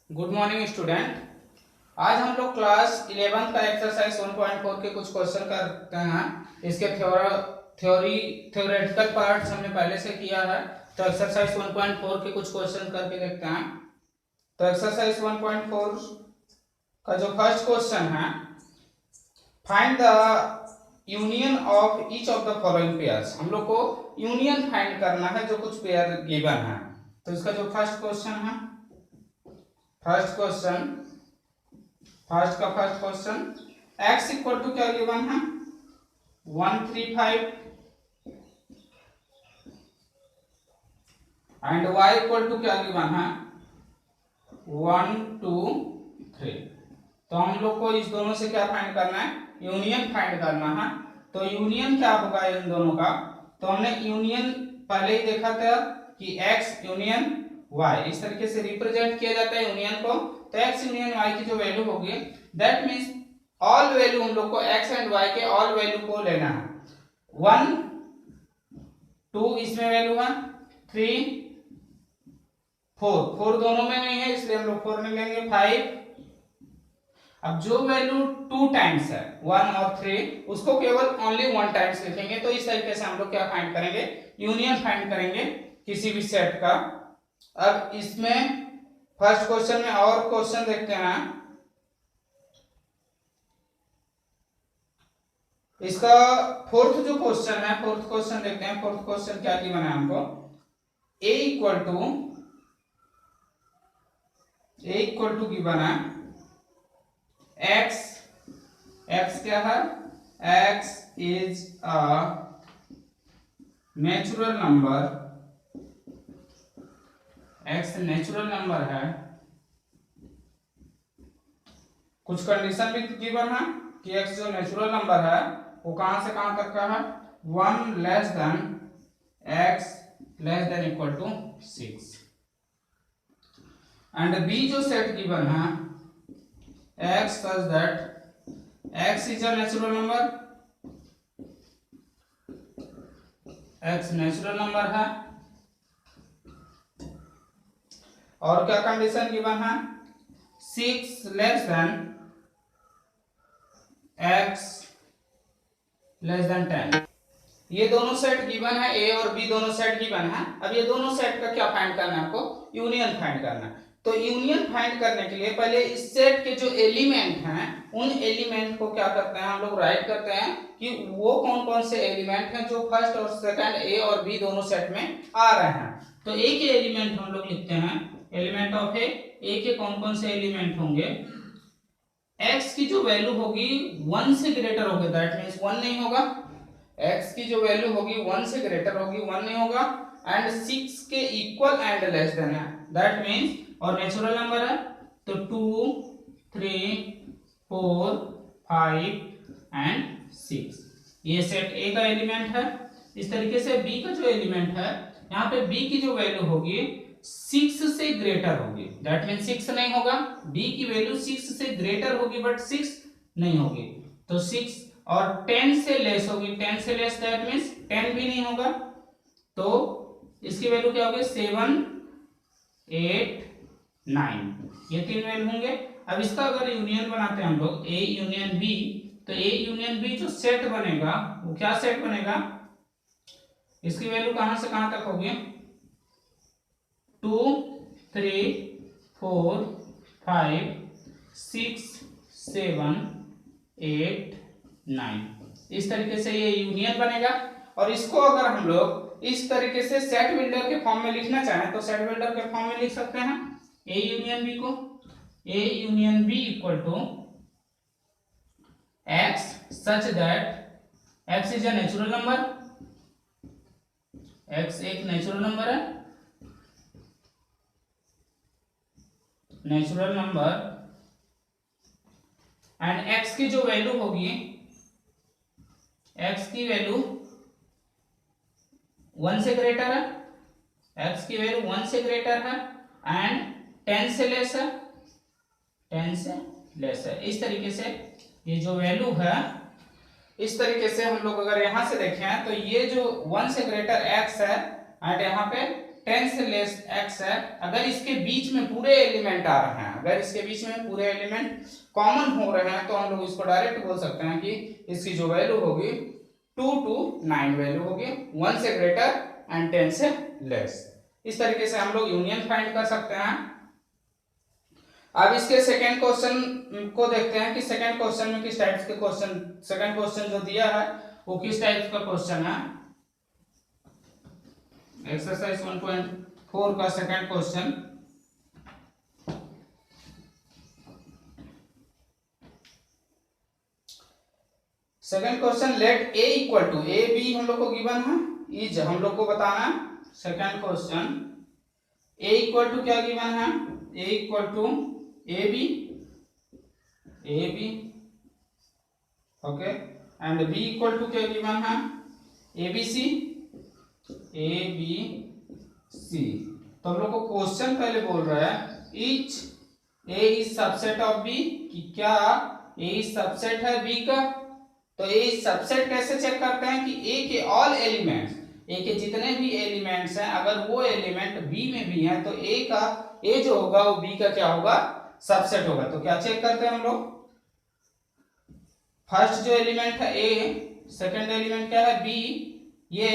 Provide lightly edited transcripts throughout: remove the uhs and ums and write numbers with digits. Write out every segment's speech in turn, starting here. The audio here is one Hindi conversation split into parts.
Good morning student. आज हम लोग क्लास 11 का एक्सरसाइज 1.4 के कुछ क्वेश्चन करते हैं। इसके थ्योरेटिकल पार्ट्स हमने पहले से किया है, तो एक्सरसाइज 1.4 के कुछ क्वेश्चन करके देखते हैं। तो एक्सरसाइज 1.4 का जो फर्स्ट क्वेश्चन है, find the union of each of the following pairs. हम लोग को यूनियन फाइंड करना है जो कुछ पेयर गिवन है। तो इसका जो फर्स्ट क्वेश्चन है, first question x equal to क्या गिवन है 135 एंड y इक्वल टू क्या गिवन है 1 2 3। तो हम लोग को इस दोनों से क्या फाइंड करना है, यूनियन फाइंड करना है। तो यूनियन क्या होगा इन दोनों का, तो हमने यूनियन पहले ही देखा था कि x यूनियन y इस तरीके से रिप्रेजेंट किया जाता है यूनियन को। तो x यूनियन y की जो वैल्यू होगी, दैट मींस ऑल वैल्यू हम लोग को x एंड y के ऑल वैल्यू को लेना है। 1 2 इसमें वैल्यू है, 3 4 दोनों में नहीं है इसलिए हम लोग 4 नहीं लेंगे, 5। अब जो वैल्यू 2 टाइम्स है 1 और 3 उसको केवल ओनली 1 टाइम्स लिखेंगे। तो इस तरीके से हम लोग क्या फाइंड करेंगे, यूनियन फाइंड करेंगे किसी भी सेट का। अब इसमें फर्स्ट क्वेश्चन में और क्वेश्चन देखते हैं। इसका फोर्थ जो क्वेश्चन है, फोर्थ क्वेश्चन देखते हैं। फोर्थ क्वेश्चन क्या गिवन है हमको, a इक्वल टू गिवन है x क्या है, x is a natural number, x natural number है। कुछ कंडीशन भी गिवन है कि x जो नेचुरल नंबर है वो कहां से कहां तक का है, 1 less than x less than equal to 6। And b जो सेट गिवन है x such that x is a natural number, x natural number है। और क्या कंडीशन गिवन है, 6 less than x less than 10। ये दोनों सेट गिवन है, a और b दोनों सेट गिवन है। अब ये दोनों सेट का क्या फाइंड करना है आपको, यूनियन फाइंड करना है। तो यूनियन फाइंड करने के लिए पहले इस सेट के जो एलिमेंट हैं उन एलिमेंट को क्या करते हैं हम लोग, राइट करते हैं कि वो कौन कौन से एलिमेंट हैं जो फर्स्ट और सेकंड a और b दोनों सेट में आ रहे हैं। तो a के एलिमेंट हम लोग लिखते हैं, एलिमेंट ऑफ a के कौन कौन से एलिमेंट होंगे, x की जो वैल्यू होगी 1 से ग्रेटर होगी, दैट मींस 1 नहीं होगा। x की जो वैल्यू होगी 1 से ग्रेटर होगी, 1 नहीं होगा। एंड 6 के इक्वल एंड लेस देन है, दैट मींस, और नेचुरल नंबर है तो 2 3 4 5 एंड 6। ये सेट a का एलिमेंट है। इस तरीके से b का जो एलिमेंट है, यहाँ पे b की जो वैल्यू होगी 6 से ग्रेटर होगी, दैट मीन 6 नहीं होगा। b की वैल्यू 6 से ग्रेटर होगी बट 6 नहीं होगी। तो 6 और 10 से लेस होगी, 10 से लेस दैट मीन्स 10 भी नहीं होगा। तो इसकी वैल्यू क्या होगी, 7 8 9, ये 3 वैल्यू होंगे। अब इसका अगर यूनियन बनाते हैं हम लोग a यूनियन b, तो a यूनियन b जो सेट बनेगा वो क्या सेट बनेगा, इसकी वैल्यू कहां से कहां तक होगी, 2 3 4 5 6 7 8 9। इस तरीके से ये यूनियन बनेगा। और इसको अगर हम लोग इस तरीके से सेट बिल्डर के फॉर्म में लिखना चाहें तो सेट बिल्डर के फॉर्म में लिख सकते हैं a यूनियन b को, a union b equal to x such that x is a natural number, x एक नेचुरल नंबर है, नेचुरल नंबर। एंड x की जो वैल्यू होगी, x की वैल्यू 1 से ग्रेटर है, x की वैल्यू 1 से ग्रेटर है एंड 10 से लेस है, 10 से लेस है। इस तरीके से ये जो वैल्यू है, इस तरीके से हम लोग अगर यहां से देखें तो ये जो 1 से ग्रेटर x है एंड यहाँ पे 10 से लेस x है, अगर इसके बीच में पूरे एलिमेंट आ रहे हैं, अगर इसके बीच में पूरे एलिमेंट कॉमन हो रहे हैं, तो हम लोग इसको डायरेक्ट बोल सकते हैं कि इसकी जो वैल्यू होगी 2 to 9 वैल्यू होगी, 1 से ग्रेटर एंड 10 से लेस। इस तरीके से हम लोग यूनियन फाइंड कर सकते हैं। अब इसके सेकेंड क्वेश्चन को देखते हैं कि सेकेंड क्वेश्चन में किस टाइप के क्वेश्चन, सेकेंड क्वेश्चन जो दिया है वो किस टाइप का क्वेश्चन है। एक्सरसाइज 1.4 का second question, second question let A equal to A B हम लोग को गिवन है, इज हम लोग को बताना। Second question A equal to क्या गिवन है, A equal to A B okay, and B equal to क्या गिवन है, ए बी सी तो हम लोग को क्वेश्चन पहले बोल रहा है each A is subset of B, कि क्या ए इज सबसेट है बी का। तो ए इज सबसेट कैसे चेक करते हैं कि ए के ऑल एलिमेंट्स, ए के जितने भी एलिमेंट्स हैं अगर वो एलिमेंट बी में भी हैं तो ए का, ए जो होगा वो बी का क्या होगा, सबसेट होगा। तो क्या चेक करते हैं हम लोग, फर्स्ट जो एलिमेंट है ए, सेकंड एलिमेंट क्या है बी, ये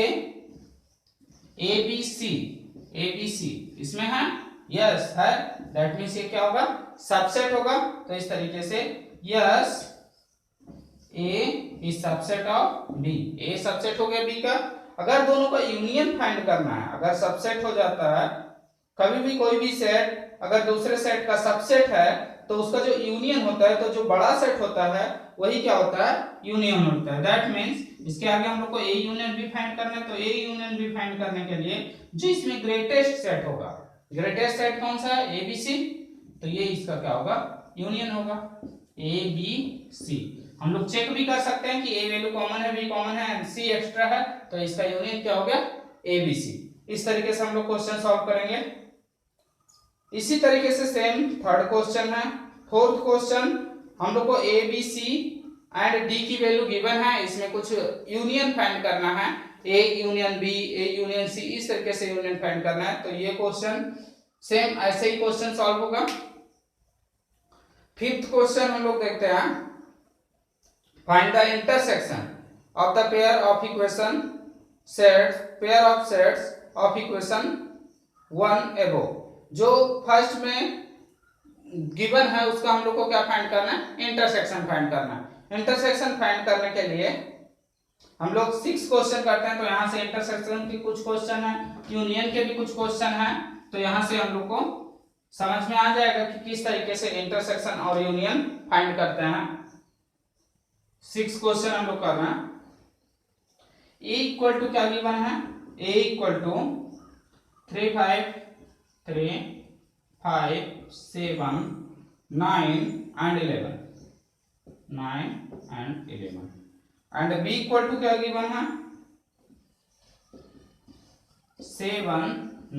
ए बी सी इसमें है, यस है, दैट मीन्स ये क्या होगा, सबसेट होगा। तो इस तरीके से yes A is subset of B, A subset हो गया बी का। अगर दोनों का यूनियन फाइंड करना है, अगर सबसेट हो जाता है कभी भी कोई भी सेट अगर दूसरे सेट का सबसेट है तो उसका जो यूनियन होता है, तो जो बड़ा सेट होता है वही क्या होता है, यूनियन होता है। दैट मीन्स इसके आगे हम लोग को ए यूनियन भी फाइंड करना है, तो ए यूनियन भी फाइंड करने के लिए जो इसमें ग्रेटेस्ट सेट होगा, ग्रेटेस्ट सेट कौन सा है, ए बी सी, तो ये इसका क्या होगा, यूनियन होगा ए बी सी। हम लोग चेक भी कर सकते हैं कि ए वैल्यू कॉमन है, बी कॉमन है एंड सी एक्स्ट्रा है, तो इसका यूनियन क्या हो गया, ए बी सी। इस तरीके से हम लोग क्वेश्चन सॉल्व करेंगे। इसी तरीके से सेम थर्ड क्वेश्चन है। फोर्थ क्वेश्चन हम लोग को A B C and D की वैल्यू गिवन है, इसमें कुछ यूनियन फाइंड करना है, A union B, A union C, इस तरीके से यूनियन फाइंड करना है। तो ये क्वेश्चन सेम ऐसे ही क्वेश्चन सॉल्व होगा। फिफ्थ क्वेश्चन हम लोग देखते हैं, find the intersection of the pair of equation sets, pair of sets of equation 1 above. जो फर्स्ट में गिवन है उसका हम लोग को क्या फाइंड करना है, इंटरसेक्शन फाइंड करना है। इंटरसेक्शन फाइंड करने के लिए हम लोग 6 क्वेश्चन करते हैं, तो यहाँ से इंटरसेक्शन के कुछ क्वेश्चन है, यूनियन के भी कुछ क्वेश्चन है, तो यहाँ से हम लोग को समझ में आ जाएगा कि किस तरीके से इंटरसेक्शन और यूनियन फाइंड करते हैं। 6 क्वेश्चन हम लोग कर रहे हैं। ए इक्वल टू क्या गिवन है, A equal to 3 5 7 9 and 11 and B equal to क्या गिवन है, 7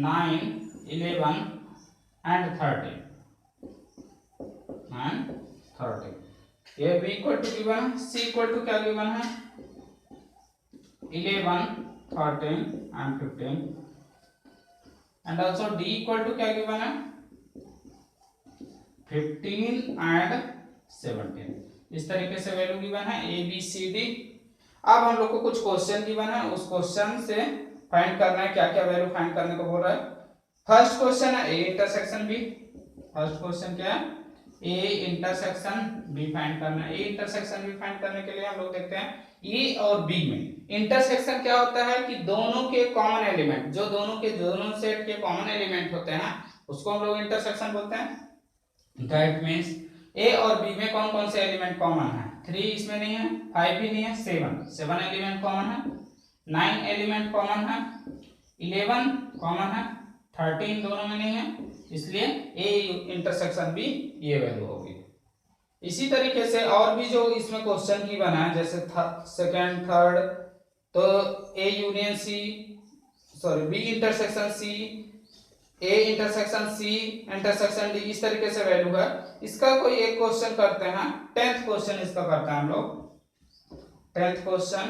9 11 एंड 13 ये बी इक्वल टू गिवन है। सी इक्वल टू क्या गिवन है, 11 13 and 15 and also D equal to क्या गिवन है, 15 एंड 17। इस तरीके से वैल्यू गिवन है ए बी सी डी। अब हम लोग को कुछ क्वेश्चन गिवन है, उस क्वेश्चन से फाइंड करना है, क्या क्या वैल्यू फाइंड करने को बोल रहा है। फर्स्ट क्वेश्चन है A intersection B. First question क्या है, ए इंटरसेक्शन बी फाइंड करना है। ए इंटरसेक्शन बी फाइंड करने के लिए हम लोग देखते हैं ए और बी में इंटरसेक्शन क्या होता है कि दोनों के कॉमन एलिमेंट, जो दोनों सेट के कॉमन एलिमेंट होते हैं उसको हम लोग इंटरसेक्शन बोलते हैं। दैट मींस ए और बी में कौन कौन से एलिमेंट कॉमन है, 3 इसमें नहीं है, 5 भी नहीं है, 7 एलिमेंट कॉमन है, 9 एलिमेंट कॉमन है, 11 कॉमन है, 13 दोनों में नहीं है, इसलिए ए इंटरसेक्शन बी ये वैल्यू होगी। इसी तरीके से और भी जो इसमें क्वेश्चन की बना है, जैसे सेकंड थर्ड, तो A union C, sorry B intersection C, A intersection C intersection D, इस तरीके से वैल्यू है। इसका कोई एक क्वेश्चन करते हैं, 10th क्वेश्चन इसका करते हैं हम लोग। 10th क्वेश्चन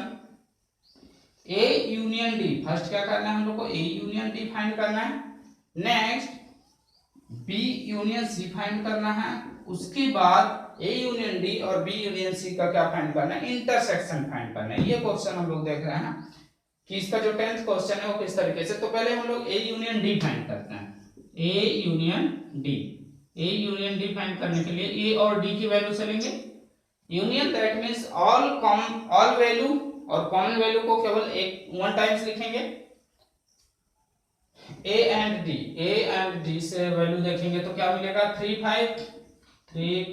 ए यूनियन डी, फर्स्ट क्या करना है हम लोग को, ए यूनियन डी फाइंड करना है। Next B union C find करना है। उसके बाद ए यूनियन डी और बी यूनियन सी का क्या फाइंड करना है, इंटरसेक्शन फाइंड करना है। ये क्वेश्चन हम लोग देख रहे हैं कि इसका जो 10th क्वेश्चन है वो किस तरीके से। तो पहले हम लोग ए यूनियन डी फाइंड करते हैं। ए यूनियन डी, ए यूनियन डी फाइंड करने के लिए ए और डी की वैल्यू से लेंगे union, that means all common, all value और कॉमन वैल्यू को केवल एक वन टाइम्स लिखेंगे। ए एंड डी से वैल्यू देखेंगे तो क्या मिलेगा, 3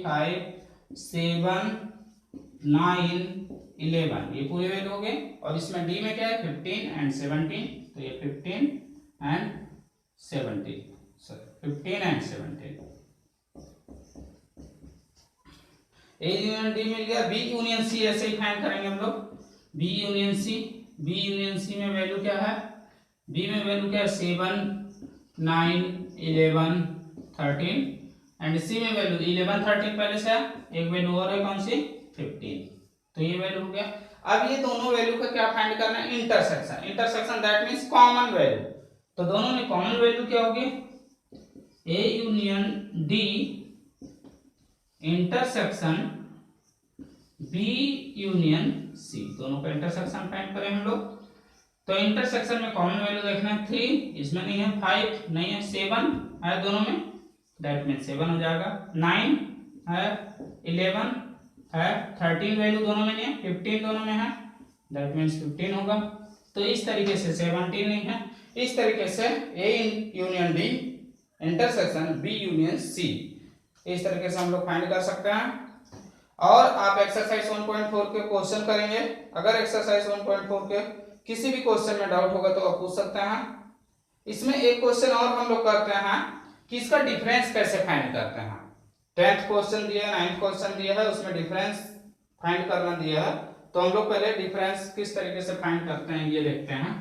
5 7 9 11, ये पूरे वैल्यू हो गए। और इसमें डी में क्या है, 15 एंड 17, तो ये 15 and 17, sorry 15 and 17। A union D मिल गया। बी यूनियन सी ऐसे ही फाइंड करेंगे हम लोग। बी यूनियन सी में वैल्यू क्या है, बी में वैल्यू क्या है, 7 9 11 13 एंड सी में वैल्यू 11 13 पहले से एक वैल्यू और है कौन सी, 15, तो ये वैल्यू हो गया। अब ये दोनों वैल्यू का क्या फाइंड करना है, intersection. Intersection that means common value. तो दोनों में कॉमन वैल्यू क्या होगी, A union D intersection B union C, दोनों का इंटरसेक्शन फाइंड करें हम लोग। तो इंटरसेक्शन में कॉमन वैल्यू देखना है, 3 इसमें नहीं है, 5 नहीं है, 7 है दोनों में, दैट मीन 7 हो जाएगा, 9 है, 11 है, 13 वैल्यू दोनों में नहीं है, 15 दोनों में है, दैट मीन्स 15 होगा। तो इस तरीके से 17 नहीं है। इस तरीके से A union D intersection B union C, इस तरीके से हम लोग फाइंड कर सकते हैं। और आप एक्सरसाइज 1.4 के क्वेश्चन करेंगे। अगर एक्सरसाइज 1.4 के किसी भी क्वेश्चन में डाउट होगा तो आप पूछ सकते हैं। इसमें एक क्वेश्चन और हम लोग करते हैं कि इसका डिफरेंस कैसे फाइंड करते हैं। 10th क्वेश्चन दिया है, 9th क्वेश्चन दिया है, उसमें डिफरेंस फाइंड करना दिया है। तो हम लोग पहले डिफरेंस किस तरीके से फाइंड करते हैं ये देखते हैं।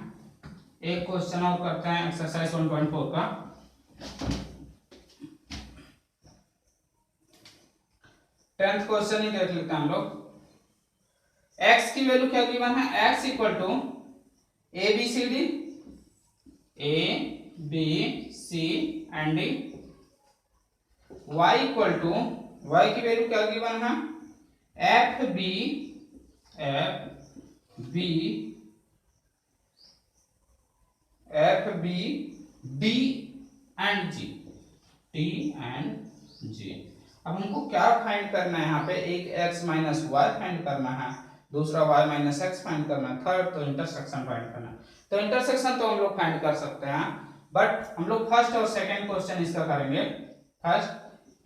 एक क्वेश्चन और करते हैं एक्सरसाइज 1.4 का। टेंथ क्वेश्चन ही देख लेते हैं हम लोग। x की वैल्यू क्या गिवन है, x equal to A B C D, A B C and D. y equal to, y की वैल्यू क्या गिवन है, F B D and G. अब हमको क्या फाइंड करना है यहाँ पे, एक x माइनस वाई फाइंड करना है, दूसरा y माइनस एक्स फाइंड करना है, थर्ड तो इंटरसेक्शन फाइंड करना है। तो इंटरसेक्शन तो हम लोग फाइंड कर सकते हैं, बट हम लोग फर्स्ट और सेकंड क्वेश्चन इसका करेंगे। First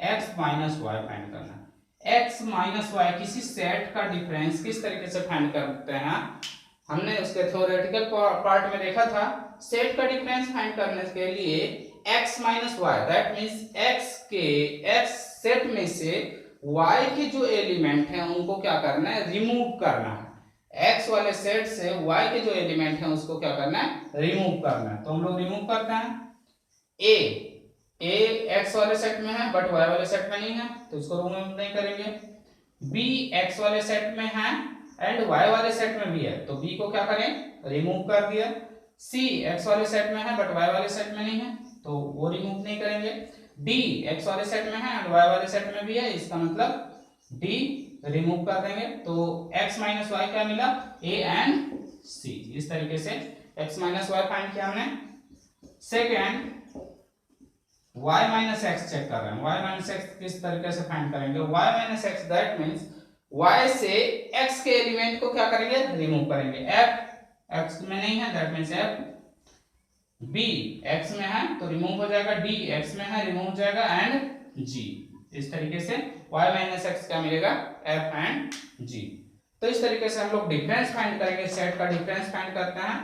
x minus Y find करना है। x माइनस वाई किसी सेट का डिफरेंस किस तरीके से फाइंड करते हैं, हमने उसके थ्योरेटिकल पार्ट में देखा था। सेट का डिफरेंस फाइंड करने के लिए x minus Y, that means x set में से y के जो एलिमेंट हैं उनको क्या करना है, रिमूव करना है। x वाले सेट से y के जो एलिमेंट हैं उसको क्या करना है, रिमूव करना है। तो हम लोग रिमूव करते हैं। a x वाले सेट में है बट y वाले सेट में नहीं है, तो इसको रिमूव नहीं करेंगे। b x वाले सेट में है एंड y वाले सेट में भी है, तो b को क्या करें, रिमूव कर दिया। c x वाले सेट में है बट y वाले सेट में नहीं है, तो वो रिमूव नहीं करेंगे। d x वाले सेट में है एंड y वाले सेट में भी है, इसका मतलब d रिमूव कर देंगे। तो x माइनस वाई क्या मिला, a एंड c। इस तरीके से x माइनस वाई फाइंड किया हमने। Second y minus X check कर रहे हैं। y माइनस एक्स किस तरीके से फाइंड करेंगे, y minus x that means y से x के एलिमेंट को क्या करेंगे, रिमूव करेंगे। f x में नहीं है, that means f b x में है तो रिमूव हो जाएगा, d x में है रिमूव हो जाएगा एंड g। इस तरीके से y माइनस एक्स क्या मिलेगा, f एंड g। तो इस तरीके से हम लोग डिफरेंस फाइंड करेंगे, सेट का डिफरेंस फाइंड करते हैं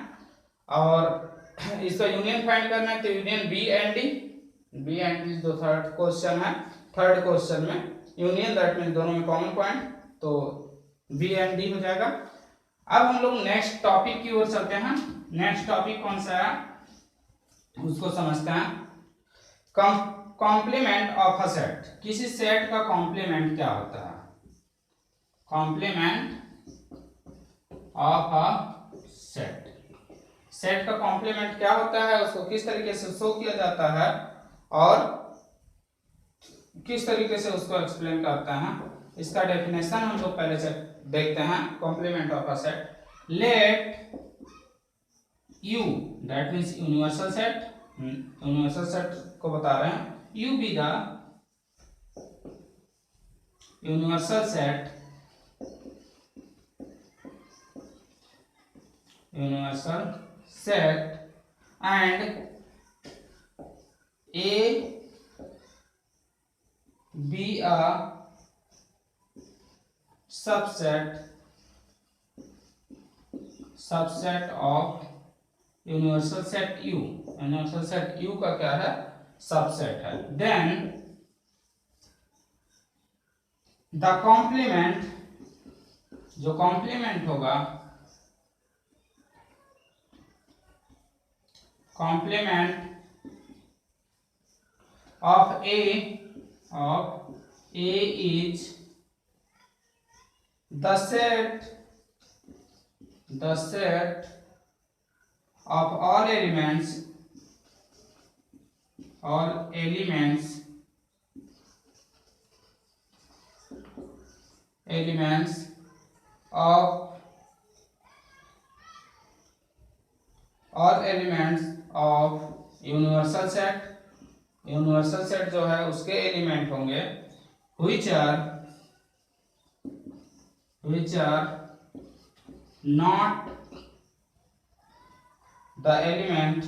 और इसका यूनियन फाइंड करना है। तो यूनियन b एंड d जो थर्ड क्वेश्चन है, थर्ड क्वेश्चन में यूनियन दैट मीन्स दोनों में कॉमन पॉइंट, तो b एंड d हो जाएगा। अब हम लोग नेक्स्ट टॉपिक की ओर चलते हैं। नेक्स्ट टॉपिक कौन सा है उसको समझते हैं। कॉम्प्लीमेंट ऑफ अ सेट, किसी सेट का कॉम्प्लीमेंट क्या होता है, complement of a set. Set का कॉम्प्लीमेंट क्या होता है, उसको किस तरीके से शो किया जाता है और किस तरीके से उसको एक्सप्लेन करते हैं, इसका डेफिनेशन हम लोग पहले से देखते हैं। Complement of a set, let U that means universal set, universal set को बता रहे हैं, U be the universal set, universal set and A be a subset of universal set U। Universal set U का क्या है, सबसेट है। देन द कॉम्प्लीमेंट, जो कॉम्प्लीमेंट होगा, complement of A is the set of all elements of universal set. Universal set जो है उसके एलिमेंट होंगे which are not the elements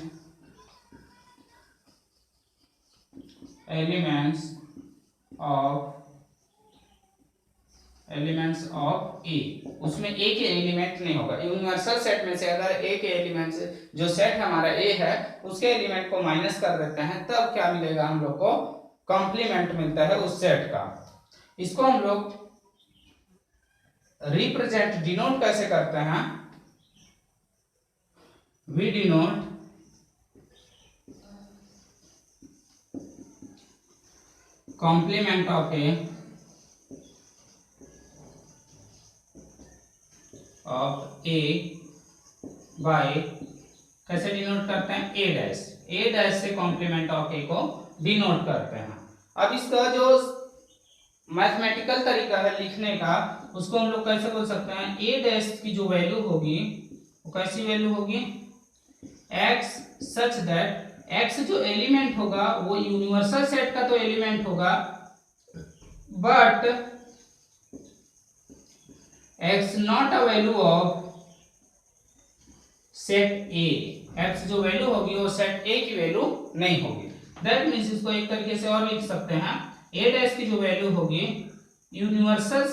of A। उसमें A के एलिमेंट नहीं होगा। यूनिवर्सल सेट में से अगर A के एलिमेंट से, जो सेट हमारा A है उसके एलिमेंट को माइनस कर देते हैं, तब क्या मिलेगा, हम लोग को कॉम्प्लीमेंट मिलता है उस सेट का। इसको हम लोग रिप्रेजेंट, डिनोट कैसे करते हैं, we denote complement of A by, कैसे डिनोट करते हैं, ए डैश से कॉम्प्लीमेंट ऑफ ए को डिनोट करते हैं। अब इसका जो मैथमेटिकल तरीका है लिखने का, उसको हम लोग कैसे बोल सकते हैं, ए डैश की जो वैल्यू होगी वो कैसी वैल्यू होगी, एक्स सच दैट, एक्स जो एलिमेंट होगा वो यूनिवर्सल सेट का तो एलिमेंट होगा, but x not a value of set A, x जो वैल्यू होगी वो सेट ए की वैल्यू नहीं होगी। दैट मीन्स इसको एक तरीके से और लिख सकते हैं, ए डैश की जो वैल्यू होगी यूनिवर्सल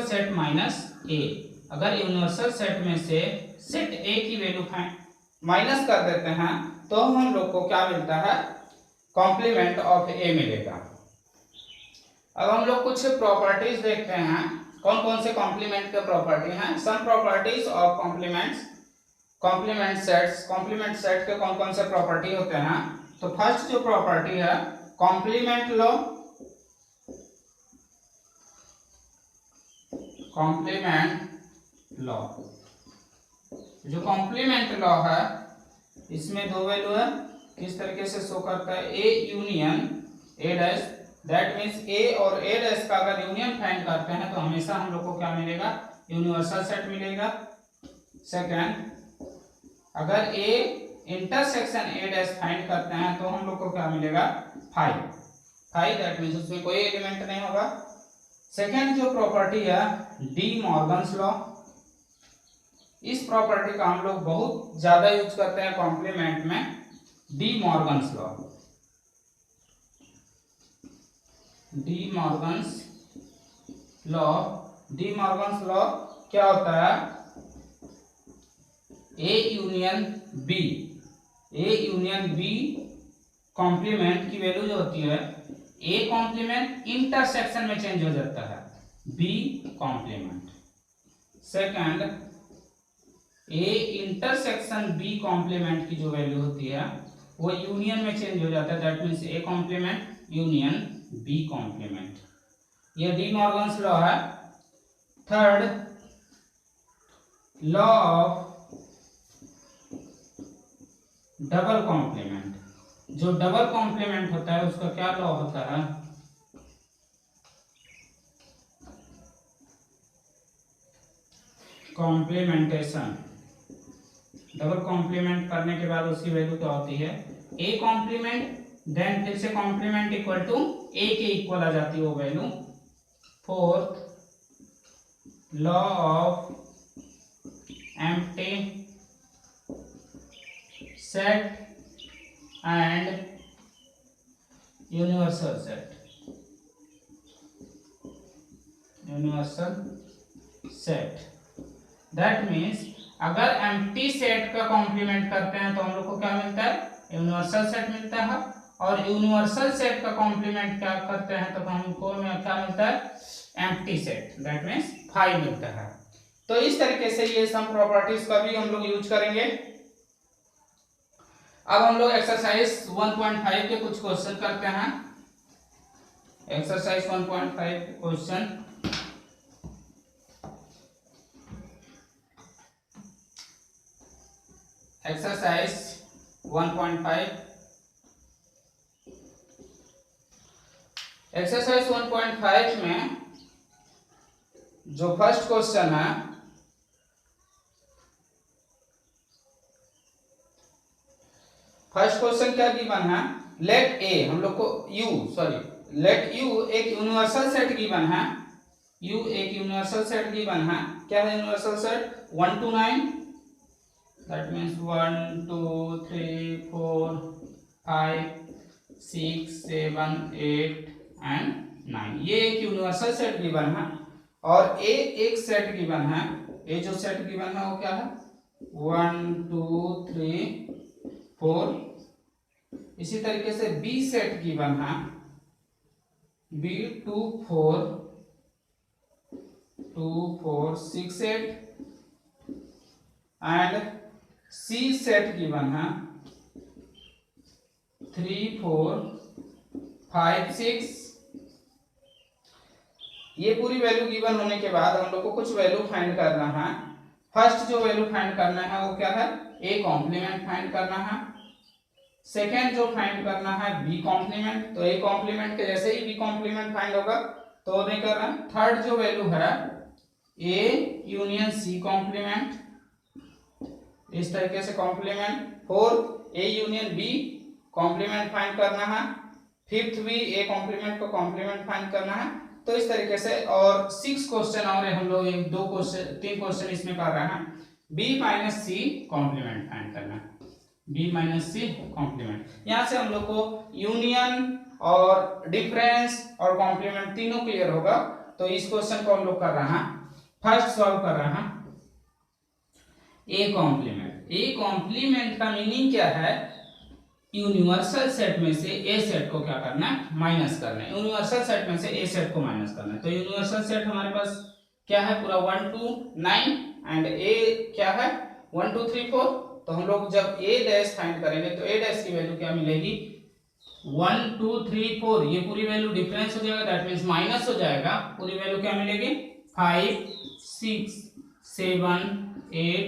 सेट माइनस ए। अगर यूनिवर्सल सेट में से सेट ए की वैल्यू माइनस कर देते हैं तो हम लोग को क्या मिलता है, कॉम्प्लीमेंट ऑफ ए मिलेगा। अब हम लोग कुछ प्रॉपर्टीज देखते हैं, कौन कौन से कॉम्प्लीमेंट के प्रॉपर्टी हैं। Some properties of complement set के कौन कौन से प्रॉपर्टी होते हैं। तो फर्स्ट जो प्रॉपर्टी है कॉम्प्लीमेंट लॉ, जो कॉम्प्लीमेंट लॉ है इसमें दो वैल्यू है, किस तरीके से शो करता है, A union A dash, that means A और ए डैश का अगर यूनियन फाइंड करते हैं तो हमेशा हम लोग को क्या मिलेगा, यूनिवर्सल सेट मिलेगा। सेकंड, अगर A intersection A dash find करते हैं तो हम लोग को क्या मिलेगा, फाइव, दैट मीन्स उसमें कोई एलिमेंट नहीं होगा। सेकंड जो प्रॉपर्टी है डी मॉर्गन्स लॉ, इस प्रॉपर्टी का हम लोग बहुत ज्यादा यूज करते हैं कॉम्प्लीमेंट में, De Morgan's law. De Morgan's law क्या होता है, ए यूनियन बी कॉम्प्लीमेंट की वैल्यू जो होती है, ए कॉम्प्लीमेंट इंटरसेक्शन में चेंज हो जाता है, B complement. Second, A intersection B complement की जो वैल्यू होती है वो यूनियन में चेंज हो जाता है, that means A complement union B complement, ये डी मॉर्गन्स लॉ है। Third, law of double complement, जो डबल कॉम्प्लीमेंट होता है उसका क्या लॉ होता है, कॉम्प्लीमेंटेशन। डबल कॉम्प्लीमेंट करने के बाद उसकी वैल्यू क्या होती है, ए कॉम्प्लीमेंट, देन फिर से कॉम्प्लीमेंट इक्वल टू ए के इक्वल आ जाती है वो value. Fourth, law of empty set and universal set, universal set. That means अगर एम्प्टी सेट का कॉम्प्लीमेंट करते हैं तो हम लोग को क्या मिलता है, यूनिवर्सल सेट मिलता है, और यूनिवर्सल सेट का कॉम्प्लीमेंट क्या करते हैं तो हमको क्या मिलता है, एम्प्टी सेट, दैट मीन्स 5 मिलता है। तो इस तरीके से ये सम प्रॉपर्टीज का भी हम लोग यूज करेंगे। अब हम लोग एक्सरसाइज 1.5 के कुछ क्वेश्चन करते हैं। एक्सरसाइज 1.5 क्वेश्चन, एक्सरसाइज 1.5, एक्सरसाइज 1.5 में जो फर्स्ट क्वेश्चन है, फर्स्ट क्वेश्चन क्या गिवन है, लेट ए, हम लोग को लेट यू एक यूनिवर्सल सेट गिवन है, यू एक यूनिवर्सल सेट गिवन है। क्या है universal set, 1 to 9, that means 1 2 3 4 5 6 7 8 and 9, ये एक यूनिवर्सल सेट गिवन है। और ए एक सेट गिवन है, ए जो सेट गिवन है वो क्या है, 1 2 3 4। इसी तरीके से बी सेट गिवन है, B 2 4 2 4 6 8, and C set given है 3 4 5 6। ये पूरी वैल्यू गिवन होने के बाद हम लोग को कुछ वैल्यू फाइंड करना है। फर्स्ट जो वैल्यू फाइंड करना है वो क्या है, ए कॉम्प्लीमेंट फाइंड करना है। सेकेंड जो फाइंड करना है बी कॉम्प्लीमेंट, तो ए कॉम्प्लीमेंट के जैसे ही बी कॉम्प्लीमेंट फाइंड होगा तो नहीं करना। थर्ड जो वैल्यू है ए यूनियन सी कॉम्प्लीमेंट, इस तरीके से complement. Fourth A union B complement find करना है। फिफ्थ भी ए कॉम्प्लीमेंट को कॉम्प्लीमेंट फाइंड करना है। तो इस तरीके से और 6 क्वेश्चन और हम लोग 3 क्वेश्चन इसमें कर रहे हैं। B minus C complement find करना है, बी माइनस सी कॉम्प्लीमेंट। यहाँ से हम लोग को यूनियन और डिफरेंस और कॉम्प्लीमेंट तीनों क्लियर होगा। तो इस क्वेश्चन को हम लोग कर रहे हैं, फर्स्ट सॉल्व कर रहे हैं ए कॉम्प्लीमेंट। ए कॉम्प्लीमेंट का मीनिंग क्या है, यूनिवर्सल सेट में से ए सेट को क्या करना है, माइनस करना है। यूनिवर्सल सेट में से ए सेट को माइनस करना है। तो यूनिवर्सल सेट हमारे पास क्या है, पूरा 1 to 9, एंड ए क्या है 1 2 3 4। तो हम लोग जब ए डैश फाइंड करेंगे तो ए डैश की वैल्यू क्या मिलेगी, 1 2 3 4। ये पूरी वैल्यू डिफरेंस हो जाएगा, दैट मींस माइनस हो जाएगा। पूरी वैल्यू क्या मिलेगी, 5 6 7 8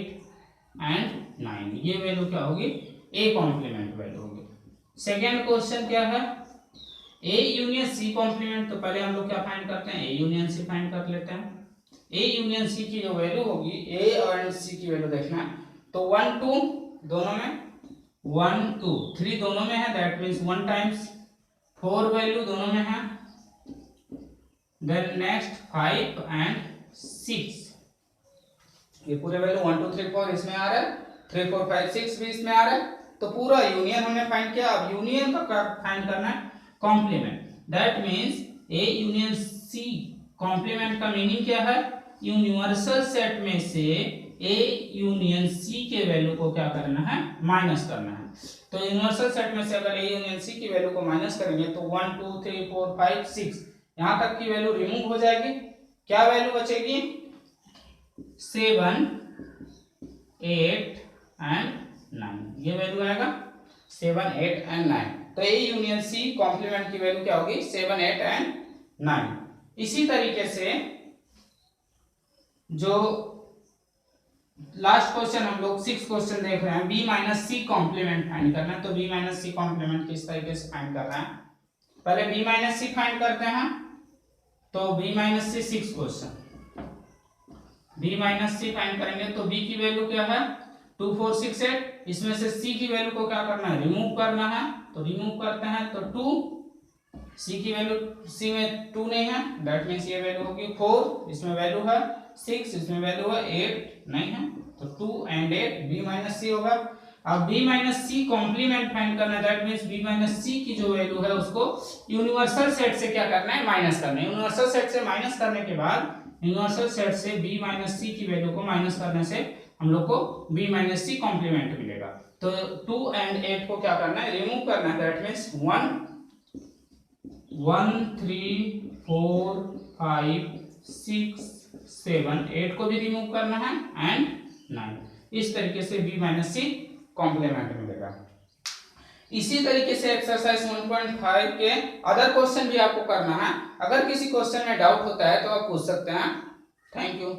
एंड 9। ये वैल्यू क्या होगी, ए कॉम्प्लीमेंट वैल्यू होगी। सेकेंड क्वेश्चन क्या है, ए यूनियन सी कॉम्प्लीमेंट। तो पहले हम लोग क्या फाइंड करते हैं, ए यूनियन सी फाइंड कर लेते हैं। ए यूनियन सी की जो वैल्यू होगी, ए और सी की वैल्यू देखना है। तो 1 2 दोनों में, 1 2 3 दोनों में है, दैट मीन्स 1 टाइम्स। 4 वैल्यू दोनों में है, देन नेक्स्ट 5 एंड 6। ये पूरे वैल्यू 1 2 3 4 इसमें आ रहा है, 3 4 5 6 भी इसमें आ रहा है। तो पूरा यूनियन हमने फाइंड किया। अब यूनियन का फाइंड करना है complement, that means A union C complement का मीनिंग क्या है, यूनिवर्सल सेट में से ए यूनियन सी के वैल्यू को क्या करना है, माइनस करना है। तो यूनिवर्सल सेट में से अगर ए यूनियन सी की वैल्यू को माइनस करेंगे तो 1 2 3 4 5 6 यहां तक की वैल्यू रिमूव हो जाएगी। क्या वैल्यू बचेगी, 7 8 एंड 9। ये वैल्यू आएगा 7 8 एंड 9। तो ए यूनियन सी कॉम्प्लीमेंट की वैल्यू क्या होगी, 7 8 एंड 9। इसी तरीके से जो लास्ट क्वेश्चन हम लोग 6 क्वेश्चन देख रहे हैं, B minus C complement find करना है। तो बी माइनस सी कॉम्प्लीमेंट किस तरीके से फाइंड कर रहे हैं, पहले बी माइनस सी फाइंड करते हैं। तो बी माइनस सी 6 क्वेश्चन, बी माइनस सी फाइंड करेंगे तो बी की वैल्यू क्या है 2 4 6 8, इसमें से सी की वैल्यू को क्या करना है रिमूव करना है। तो रिमूव करते हैं तो 2, सी की वैल्यू, सी में 2 नहीं है, दैट मींस ये वैल्यू होगी 4, इसमें वैल्यू है 6, इसमें वैल्यू है 8 नहीं है, तो 2 and 8 बी माइनस सी होगा। अब B minus C complement find करना है, that means B minus C की जो वैल्यू है उसको यूनिवर्सल सेट से क्या करना है माइनस करना है। यूनिवर्सल सेट से माइनस करने के बाद, यूनिवर्सल सेट से बी माइनस सी की वैल्यू को माइनस करने से हम लोग को बी माइनस सी कॉम्प्लीमेंट मिलेगा। तो 2 and 8 को क्या करना है रिमूव करना है, दैट मींस 1 3 4 5 6 7 8 को भी रिमूव करना है एंड 9। इस तरीके से बी माइनस सी कॉम्प्लीमेंट मिलेगा। इसी तरीके से एक्सरसाइज 1.5 के अदर क्वेश्चन भी आपको करना है। अगर किसी क्वेश्चन में डाउट होता है तो आप पूछ सकते हैं। Thank you.